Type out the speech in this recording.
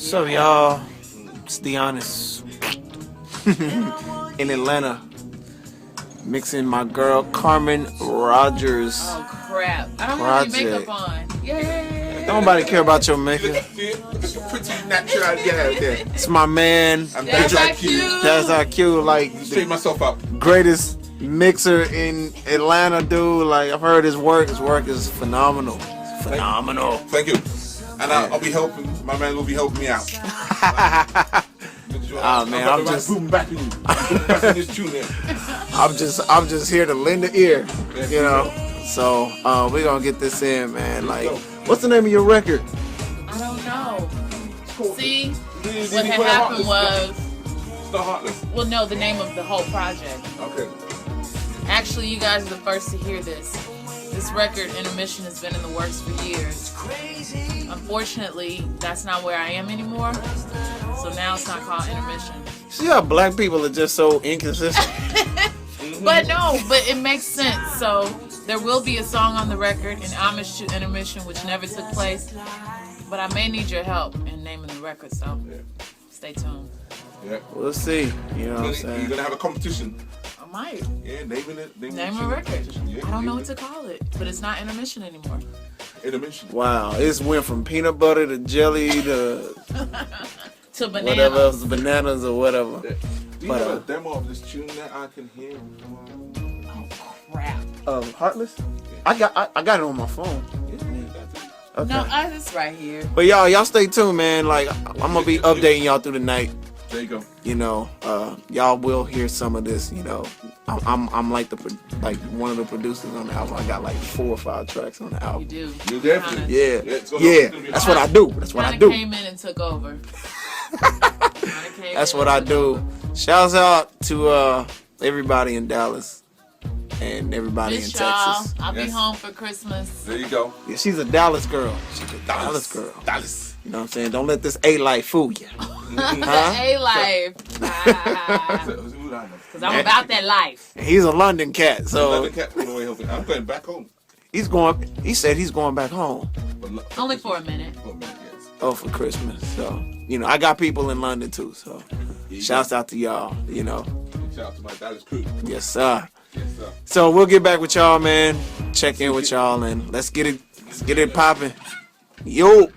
So y'all, it's the honest in Atlanta, mixing my girl Carmen Rogers. Oh crap! I don't have any makeup on. Yay! Nobody care about your makeup. Pretty natural girl there. It's my man. That's IQ. That's IQ. Like Straight myself up. greatest mixer in Atlanta, dude. Like I've heard his work. His work is phenomenal. It's phenomenal. Thank you. And I'll be helping. My man will be helping me out. Oh man, I'm just boom back in you. Boom back in this tune there. I'm just here to lend an ear, you know. So we're gonna get this in, man. Like, what's the name of your record? I don't know. See, Did what he had put it happened Heartless? was, It's not Heartless. well, no, the name of the whole project. Okay. Actually, you guys are the first to hear this. This record, Intermission, has been in the works for years. Unfortunately, that's not where I am anymore. So now it's not called Intermission. See how black people are just so inconsistent. But it makes sense. So there will be a song on the record in homage to Intermission, which never took place. But I may need your help in naming the record, so stay tuned. Yeah. We'll see. You know what I'm You're saying? gonna have a competition. I might. Yeah, naming it. Name a record. Yeah, I don't know name what to call it, but it's not Intermission anymore. Intermission. Wow, it's went from peanut butter to jelly to To whatever Bananas. else, bananas or whatever. Do you But, have a demo of this tune that I can hear? Crap. Heartless. I got it on my phone. Okay. No, it's right here. But y'all stay tuned, man. Like I'm gonna be updating y'all through the night. There you go. You know, y'all will hear some of this. You know, I'm like one of the producers on the album. I got like 4 or 5 tracks on the You album. do. You definitely. Yeah, it's gonna be that's hot. what I do. That's what I Kinda do. came in and took over. That's what I do. Shouts out to everybody in Dallas and everybody in Miss y'all. Texas. I'll be Yes. home for Christmas. There you go. Yeah, she's a Dallas girl. She's a Dallas girl. Dallas. You know what I'm saying? Don't let this A life fool you. The A life. Because I'm about that life. He's a London cat, so I'm going back home. he said he's going back home. Only for a minute. Oh, man, yes. Oh, for Christmas. So, you know, I got people in London too, so shouts out to y'all, you know. Shout out to my Dallas crew. Yes, sir. Yes, sir. So we'll get back with y'all, man. Check in with y'all and let's get it popping. Yo.